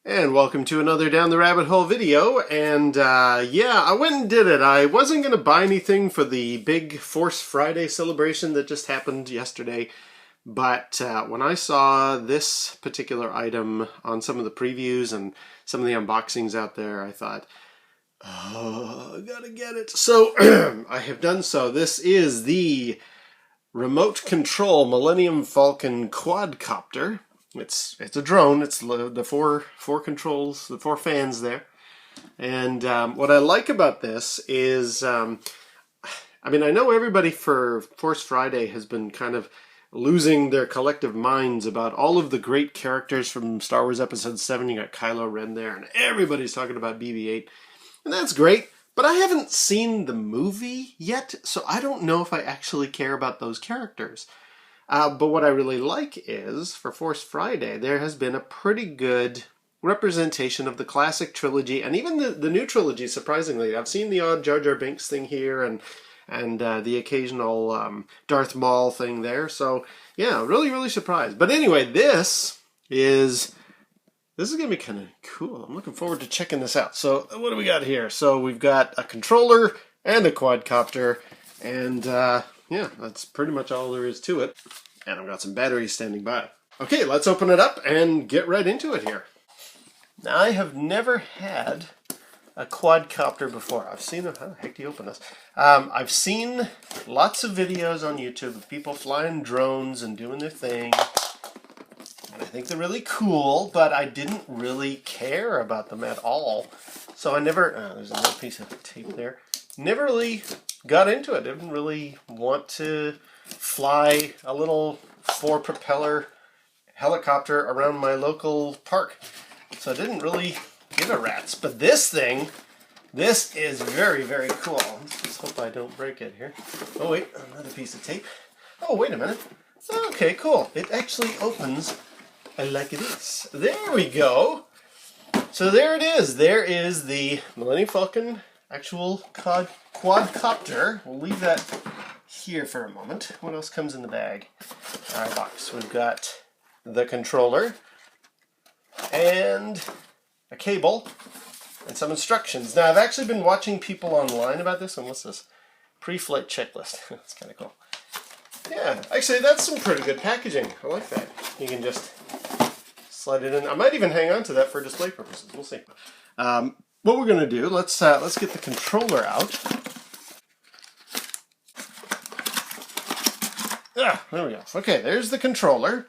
And welcome to another Down the Rabbit Hole video. And yeah, I went and did it. I wasn't going to buy anything for the big Force Friday celebration that just happened yesterday. But when I saw this particular item on some of the previews and some of the unboxings out there, I thought, oh, I gotta get it. So I have done so. This is the remote control Millennium Falcon quadcopter. It's a drone. It's the four controls, the four fans there. And what I like about this is, I mean, I know everybody for Force Friday has been kind of losing their collective minds about all of the great characters from Star Wars Episode 7. You got Kylo Ren there, and everybody's talking about BB-8. And that's great, but I haven't seen the movie yet, so I don't know if I actually care about those characters. But what I really like is, for Force Friday, there has been a pretty good representation of the classic trilogy, and even the new trilogy, surprisingly. I've seen the odd Jar Jar Binks thing here, and the occasional Darth Maul thing there. So, yeah, really, really surprised. But anyway, this is going to be kind of cool. I'm looking forward to checking this out. So, what do we got here? So, we've got a controller and a quadcopter, and yeah, that's pretty much all there is to it. And I've got some batteries standing by. Okay, let's open it up and get right into it here. Now, I have never had a quadcopter before. I've seen it. How the heck do you open this? I've seen lots of videos on YouTube of people flying drones and doing their thing. And I think they're really cool, but I didn't really care about them at all. So I never, there's another piece of tape there. Never really got into it. I didn't really want to fly a little 4-propeller helicopter around my local park. So I didn't really give a rat's. But this thing, this is very, very cool. Let's hope I don't break it here. Oh wait, another piece of tape. Oh, wait a minute. Okay, cool. It actually opens like this. There we go. So there it is. There is the Millennium Falcon actual quadcopter. We'll leave that here for a moment. What else comes in the bag? Our box. We've got the controller and a cable and some instructions. Now, I've actually been watching people online about this, and what's this? Pre-flight checklist. That's kind of cool. Yeah, actually, that's some pretty good packaging. I like that. You can just slide it in. I might even hang on to that for display purposes. We'll see. What we're going to do, let's get the controller out. Ah, there we go. Okay, there's the controller.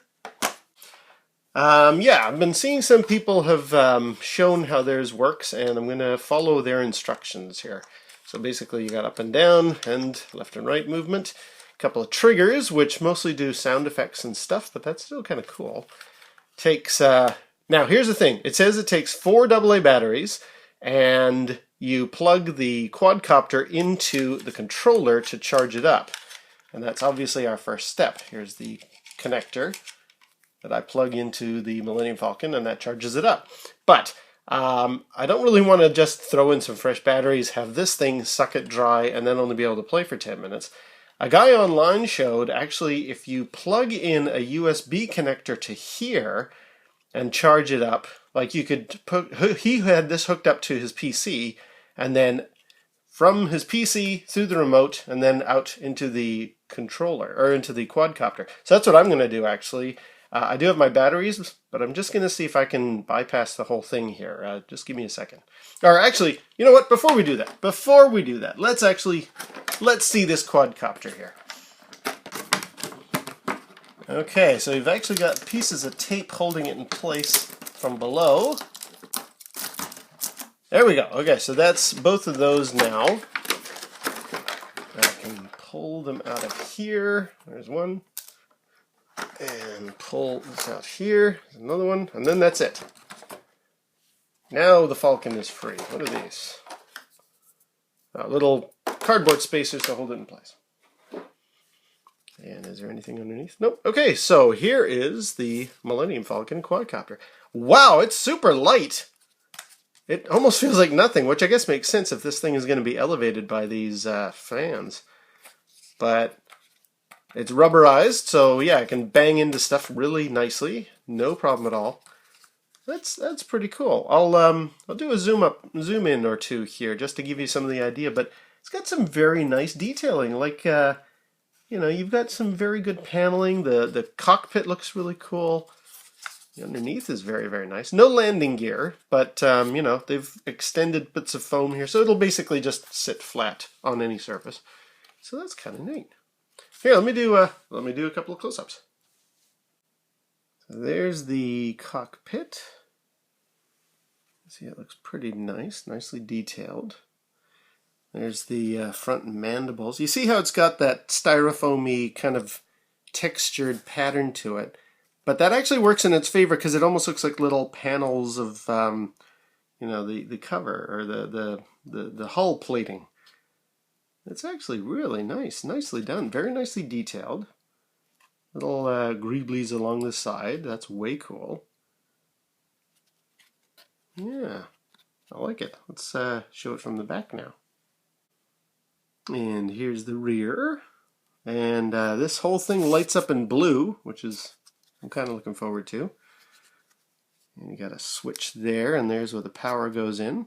Yeah, I've been seeing some people have shown how theirs works, and I'm going to follow their instructions here. So basically, you got up and down and left and right movement. A couple of triggers, which mostly do sound effects and stuff, but that's still kind of cool. Takes, now here's the thing. It says it takes 4 AA batteries, and you plug the quadcopter into the controller to charge it up. And that's obviously our first step. Here's the connector that I plug into the Millennium Falcon, and that charges it up. But I don't really want to just throw in some fresh batteries, have this thing suck it dry, and then only be able to play for 10 minutes. A guy online showed, actually, if you plug in a USB connector to here and charge it up, like you could put, he had this hooked up to his PC, and then from his PC through the remote, and then out into the controller, or into the quadcopter. So that's what I'm going to do, actually. I do have my batteries, but I'm just going to see if I can bypass the whole thing here. Just give me a second. Or actually, you know what? Before we do that, let's see this quadcopter here. Okay, so you've actually got pieces of tape holding it in place from below. There we go. Okay, so that's both of those now. I can pull them out of here. There's one. And pull this out here. There's another one. And then that's it. Now the Falcon is free. What are these? Little cardboard spacers to hold it in place. And is there anything underneath? Nope. Okay, so here is the Millennium Falcon quadcopter. Wow, it's super light. It almost feels like nothing, which I guess makes sense if this thing is going to be elevated by these fans. But it's rubberized, so yeah, I can bang into stuff really nicely. No problem at all. That's pretty cool. I'll do a zoom in or two here just to give you some of the idea. But it's got some very nice detailing. Like you've got some very good paneling. The cockpit looks really cool. The underneath is very, very nice. No landing gear, but they've extended bits of foam here, so it'll basically just sit flat on any surface. So that's kind of neat. Here, let me do a couple of close-ups. So there's the cockpit. See, it looks pretty nice, nicely detailed. There's the front mandibles. You see how it's got that styrofoamy kind of textured pattern to it. But that actually works in its favor because it almost looks like little panels of, the cover or the hull plating. It's actually really nice, nicely done, very nicely detailed. Little greeblies along the side. That's way cool. Yeah, I like it. Let's show it from the back now. And here's the rear. And this whole thing lights up in blue, which is I'm kind of looking forward to. And you got a switch there, and there's where the power goes in.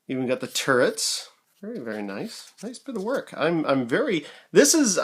Even got the turrets. Very, very nice. Nice bit of work. I'm very. This is.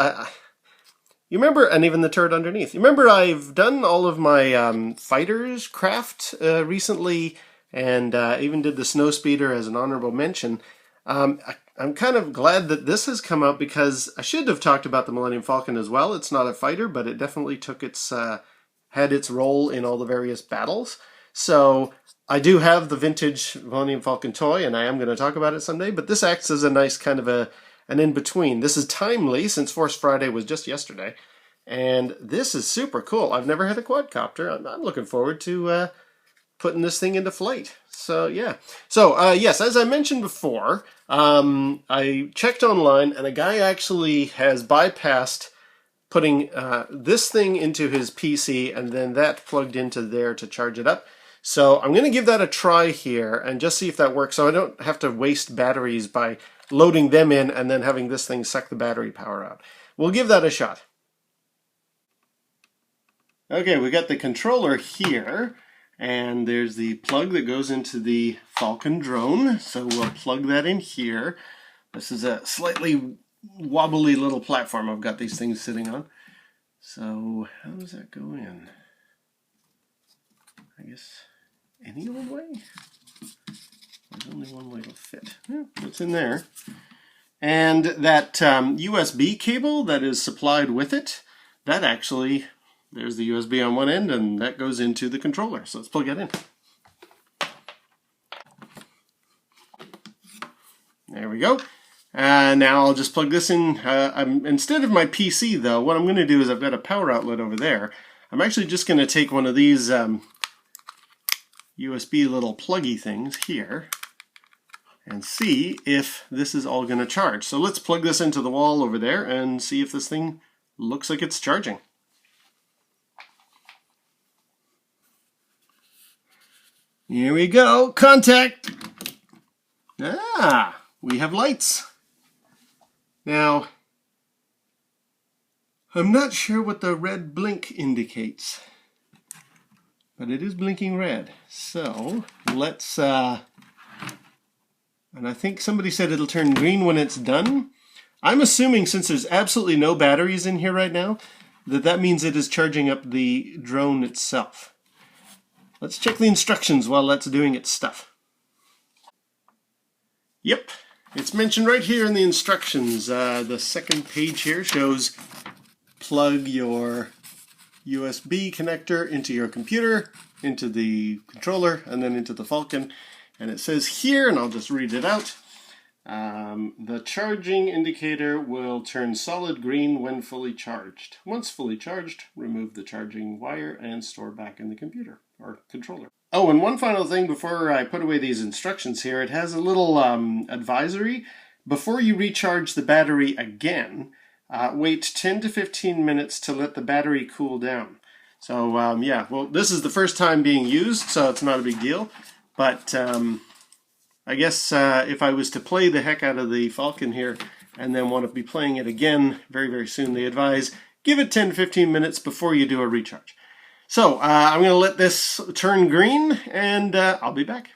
You remember, and even the turret underneath. You remember, I've done all of my fighters craft recently, and even did the snowspeeder as an honorable mention. I'm kind of glad that this has come out because I should have talked about the Millennium Falcon as well. It's not a fighter, but it definitely took had its role in all the various battles. So I do have the vintage Millennium Falcon toy, and I am going to talk about it someday, but this acts as a nice kind of an in-between. This is timely since Force Friday was just yesterday, and this is super cool. I've never had a quadcopter. I'm looking forward to putting this thing into flight. So yeah. So yes, as I mentioned before, I checked online, and a guy actually has bypassed putting this thing into his PC and then that plugged into there to charge it up. So I'm going to give that a try here and just see if that works, so I don't have to waste batteries by loading them in and then having this thing suck the battery power out. We'll give that a shot. Okay, we got the controller here. And there's the plug that goes into the Falcon drone. So we'll plug that in here. This is a slightly wobbly little platform I've got these things sitting on. So how does that go in? I guess any old way? There's only one way it'll fit. Yeah, it's in there. And that USB cable that is supplied with it, that actually... There's the USB on one end, and that goes into the controller. So let's plug it in. There we go. Now I'll just plug this in. Instead of my PC, though, what I'm going to do is I've got a power outlet over there. I'm actually just going to take one of these USB little pluggy things here and see if this is all going to charge. So let's plug this into the wall over there and see if this thing looks like it's charging. Here we go, contact! Ah, we have lights. Now, I'm not sure what the red blink indicates, but it is blinking red. So, let's, and I think somebody said it'll turn green when it's done. I'm assuming, since there's absolutely no batteries in here right now, that means it is charging up the drone itself. Let's check the instructions while that's doing its stuff. Yep, it's mentioned right here in the instructions. The second page here shows plug your USB connector into your computer, into the controller, and then into the Falcon. And it says here, and I'll just read it out, the charging indicator will turn solid green when fully charged. Once fully charged, remove the charging wire and store back in the computer or controller. Oh, and one final thing before I put away these instructions here, it has a little advisory. Before you recharge the battery again, wait 10 to 15 minutes to let the battery cool down. So yeah, well, this is the first time being used, so it's not a big deal. But I guess if I was to play the heck out of the Falcon here and then want to be playing it again very, very soon, they advise give it 10 to 15 minutes before you do a recharge. So I'm going to let this turn green, and I'll be back.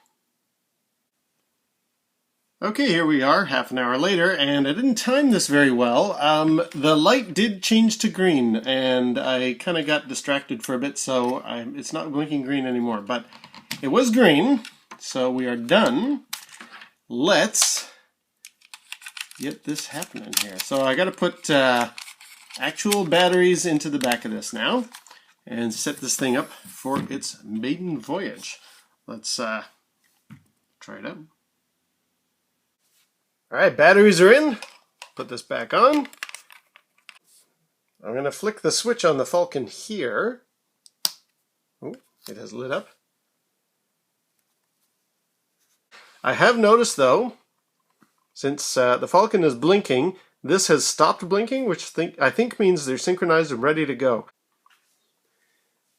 Okay, here we are, half an hour later, and I didn't time this very well. The light did change to green, and I kind of got distracted for a bit, so it's not blinking green anymore. But it was green, so we are done. Let's get this happening here. So I got to put actual batteries into the back of this now, and set this thing up for its maiden voyage. Let's try it out. Alright, batteries are in. Put this back on. I'm going to flick the switch on the Falcon here. Oh, it has lit up. I have noticed though, since the Falcon is blinking, this has stopped blinking, which I think means they're synchronized and ready to go.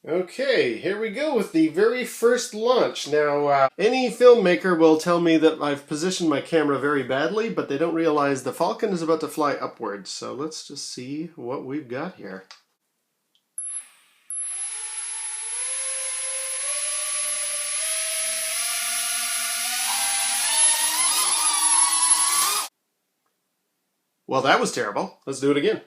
Okay, here we go with the very first launch. Now, any filmmaker will tell me that I've positioned my camera very badly, but they don't realize the Falcon is about to fly upwards. So let's just see what we've got here. Well, that was terrible. Let's do it again.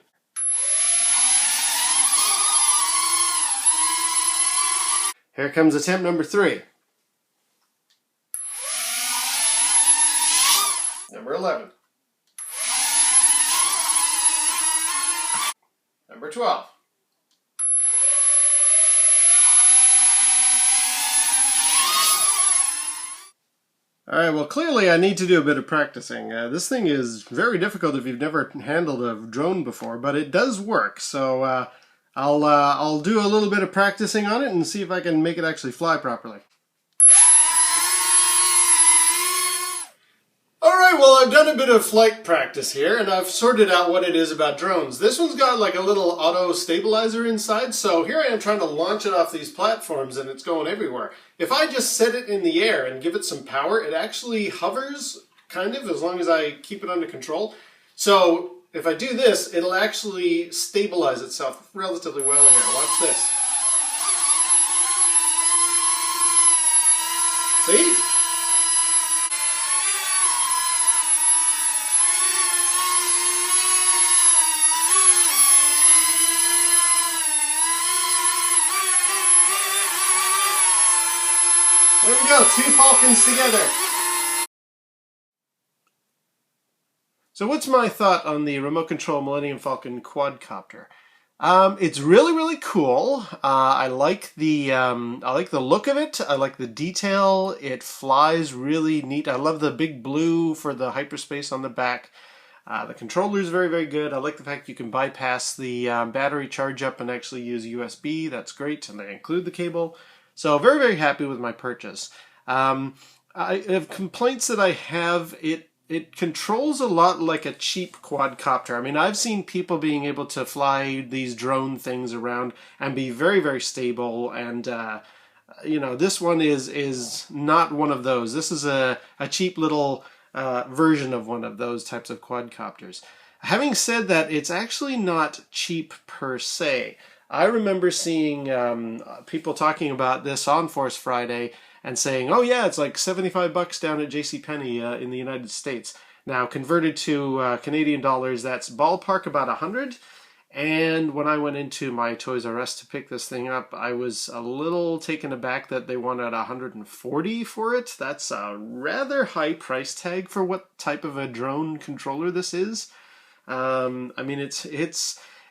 Here comes attempt number 3. Number 11. Number 12. Alright, well clearly I need to do a bit of practicing. This thing is very difficult if you've never handled a drone before, but it does work, so I'll do a little bit of practicing on it and see if I can make it actually fly properly. Alright, well I've done a bit of flight practice here and I've sorted out what it is about drones. This one's got like a little auto stabilizer inside, so here I am trying to launch it off these platforms and it's going everywhere. If I just set it in the air and give it some power, it actually hovers, kind of, as long as I keep it under control. So if I do this, it'll actually stabilize itself relatively well here. Watch this. See? There we go, 2 Falcons together. So what's my thought on the remote control Millennium Falcon quadcopter? It's really, really cool. I like the look of it. I like the detail. It flies really neat. I love the big blue for the hyperspace on the back. The controller is very, very good. I like the fact you can bypass the battery charge up and actually use USB. That's great, and they include the cable. So very, very happy with my purchase. I have complaints that I have. It controls a lot like a cheap quadcopter. I mean, I've seen people being able to fly these drone things around and be very, very stable. And, you know, this one is not one of those. This is a cheap little version of one of those types of quadcopters. Having said that, it's actually not cheap per se. I remember seeing people talking about this on Force Friday and saying, oh yeah, it's like $75 down at JCPenney in the United States. Now, converted to Canadian dollars, that's ballpark about 100. And when I went into my Toys R Us to pick this thing up, I was a little taken aback that they wanted 140 for it. That's a rather high price tag for what type of a drone controller this is. I mean,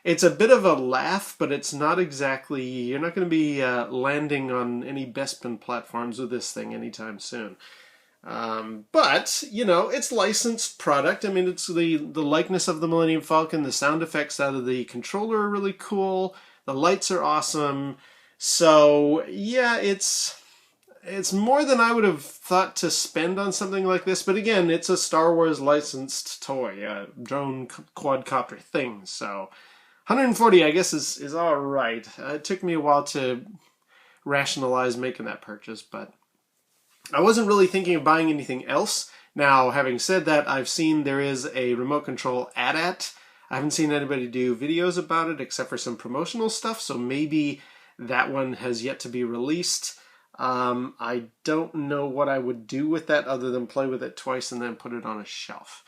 it's a bit of a laugh, but it's not exactly, you're not going to be landing on any Bespin platforms with this thing anytime soon. But, you know, it's licensed product. I mean, it's the likeness of the Millennium Falcon. The sound effects out of the controller are really cool. The lights are awesome. So, yeah, it's more than I would have thought to spend on something like this. But again, it's a Star Wars licensed toy, a drone quadcopter thing, so 140, I guess, is all right. It took me a while to rationalize making that purchase, but I wasn't really thinking of buying anything else. Now, having said that, I've seen there is a remote control AT-AT. I haven't seen anybody do videos about it except for some promotional stuff, so maybe That one has yet to be released. I don't know what I would do with that other than play with it twice and then put it on a shelf.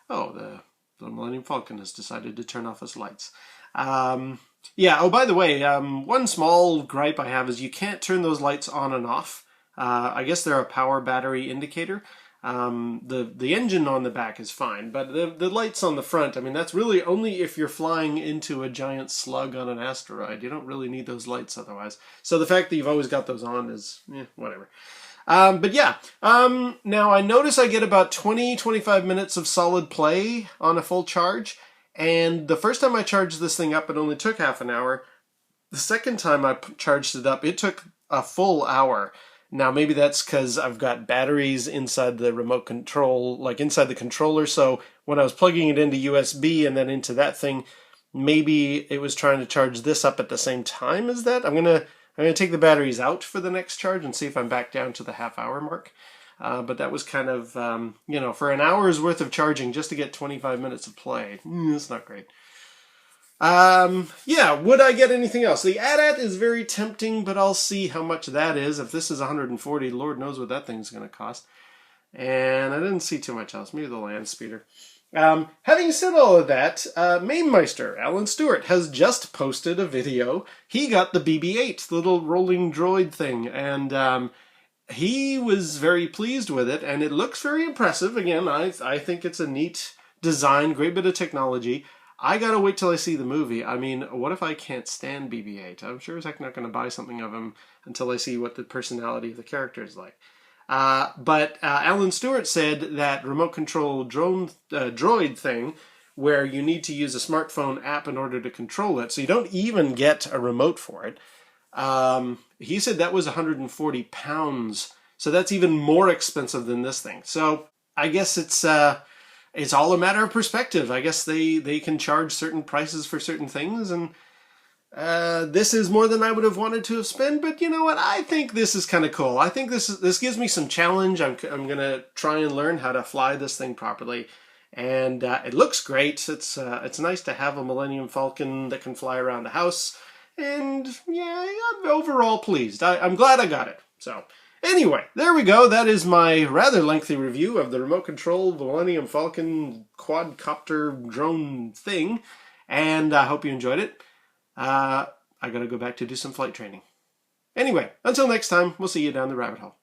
Oh, the Millennium Falcon has decided to turn off its lights. Yeah, oh, by the way, one small gripe I have is you can't turn those lights on and off. I guess they're a power battery indicator. The engine on the back is fine, but the lights on the front, I mean, that's really only if you're flying into a giant slug on an asteroid. You don't really need those lights otherwise. So the fact that you've always got those on is, whatever. But yeah, now I notice I get about 20-25 minutes of solid play on a full charge, and the first time I charged this thing up, it only took half an hour. The second time I charged it up, it took a full hour. Now, maybe that's because I've got batteries inside the remote control, like inside the controller, so when I was plugging it into USB and then into that thing, maybe it was trying to charge this up at the same time as that. I'm gonna take the batteries out for the next charge and see if I'm back down to the half-hour mark. But that was kind of, for an hour's worth of charging just to get 25 minutes of play. That's not great. Yeah, would I get anything else? The AT-AT is very tempting, but I'll see how much that is. If this is 140, Lord knows what that thing's going to cost. And I didn't see too much else. Maybe the land speeder. Having said all of that, Mamemeister, Alan Stewart, has just posted a video. He got the BB-8, the little rolling droid thing, and he was very pleased with it, and it looks very impressive. Again, I think it's a neat design, great bit of technology. I gotta wait till I see the movie. I mean, what if I can't stand BB-8? I'm sure as heck not gonna buy something of him until I see what the personality of the character is like. But Alan Stewart said that remote control droid thing, where you need to use a smartphone app in order to control it, so you don't even get a remote for it. He said that was 140 pounds, so that's even more expensive than this thing. So I guess it's all a matter of perspective. I guess they can charge certain prices for certain things, and this is more than I would have wanted to have spent, but you know what? I think this is kind of cool. I think this gives me some challenge. I'm going to try and learn how to fly this thing properly, and it looks great. It's nice to have a Millennium Falcon that can fly around the house, and yeah, I'm overall pleased. I'm glad I got it. So anyway, there we go. That is my rather lengthy review of the remote control Millennium Falcon quadcopter drone thing, and I hope you enjoyed it. I gotta go back to do some flight training. Anyway, until next time, we'll see you down the rabbit hole.